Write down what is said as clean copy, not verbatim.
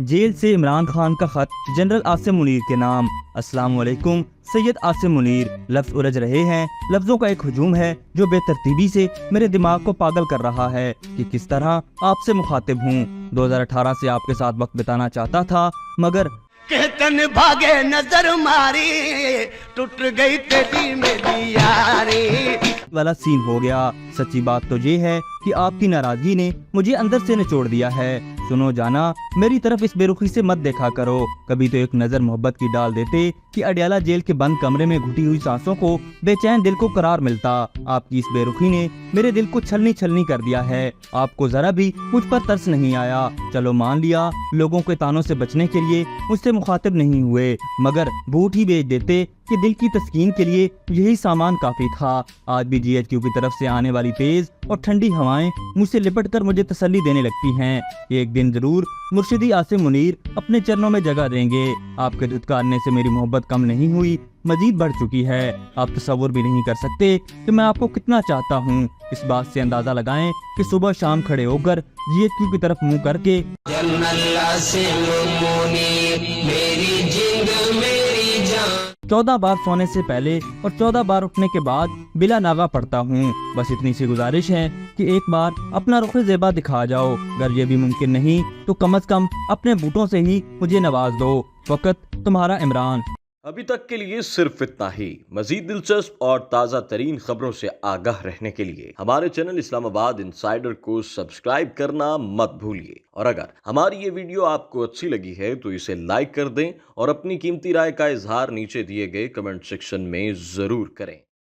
Jail से इमरान खान का खत जनरल आसिम मुनीर के नाम। अस्सलाम वालेकुम सैयद आसिम मुनीर। लफ्ज़ उलझ रहे हैं, लफ्ज़ों का एक हुजूम है जो बेतरतीबी से मेरे दिमाग को पागल कर रहा है कि किस तरह आपसे मुखातिब हूँ। 2018 से आपके साथ वक्त बिताना चाहता था, मगर कहतन भागे नजर मारी, टूट गई तेरी मेरी यारी वाला सीन हो गया। सच्ची बात तो ये है कि आपकी नाराजगी ने मुझे अंदर से निचोड़ दिया है। सुनो जाना, मेरी तरफ इस बेरुखी से मत देखा करो। कभी तो एक नजर मोहब्बत की डाल देते कि अडियाला जेल के बंद कमरे में घुटी हुई सांसों को बेचैन दिल को करार मिलता। आपकी इस बेरुखी ने मेरे दिल को छलनी छलनी कर दिया है। आपको जरा भी मुझ पर तरस नहीं आया। चलो मान लिया लोगों के तानों से बचने के लिए मुझसे मुखातिब नहीं हुए, मगर बूट ही बेच देते कि दिल की तस्कीन के लिए यही सामान काफी था। आज भी GHQ की तरफ से आने वाली तेज और ठंडी हवाएं मुझसे लिपटकर मुझे तसल्ली देने लगती हैं। एक दिन जरूर मुर्शिदी आसिम मुनीर अपने चरणों में जगह देंगे। आपके धुतकारने से मेरी मोहब्बत कम नहीं हुई, मजीद बढ़ चुकी है। आप तसव्वुर भी नहीं कर सकते कि मैं आपको कितना चाहता हूँ। इस बात से अंदाजा लगाएं कि सुबह शाम खड़े होकर GHQ की तरफ मुंह करके 14 बार सोने से पहले और 14 बार उठने के बाद बिला नागा पढ़ता हूँ। बस इतनी सी गुजारिश है कि एक बार अपना रुख ज़ेबा दिखा जाओ। अगर ये भी मुमकिन नहीं तो कम से कम अपने बूटों से ही मुझे नवाज दो। वक्त तुम्हारा इमरान। अभी तक के लिए सिर्फ इतना ही। मजीद दिलचस्प और ताज़ा तरीन खबरों से आगाह रहने के लिए हमारे चैनल इस्लामाबाद इंसाइडर को सब्सक्राइब करना मत भूलिए। और अगर हमारी ये वीडियो आपको अच्छी लगी है तो इसे लाइक कर दें और अपनी कीमती राय का इजहार नीचे दिए गए कमेंट सेक्शन में ज़रूर करें।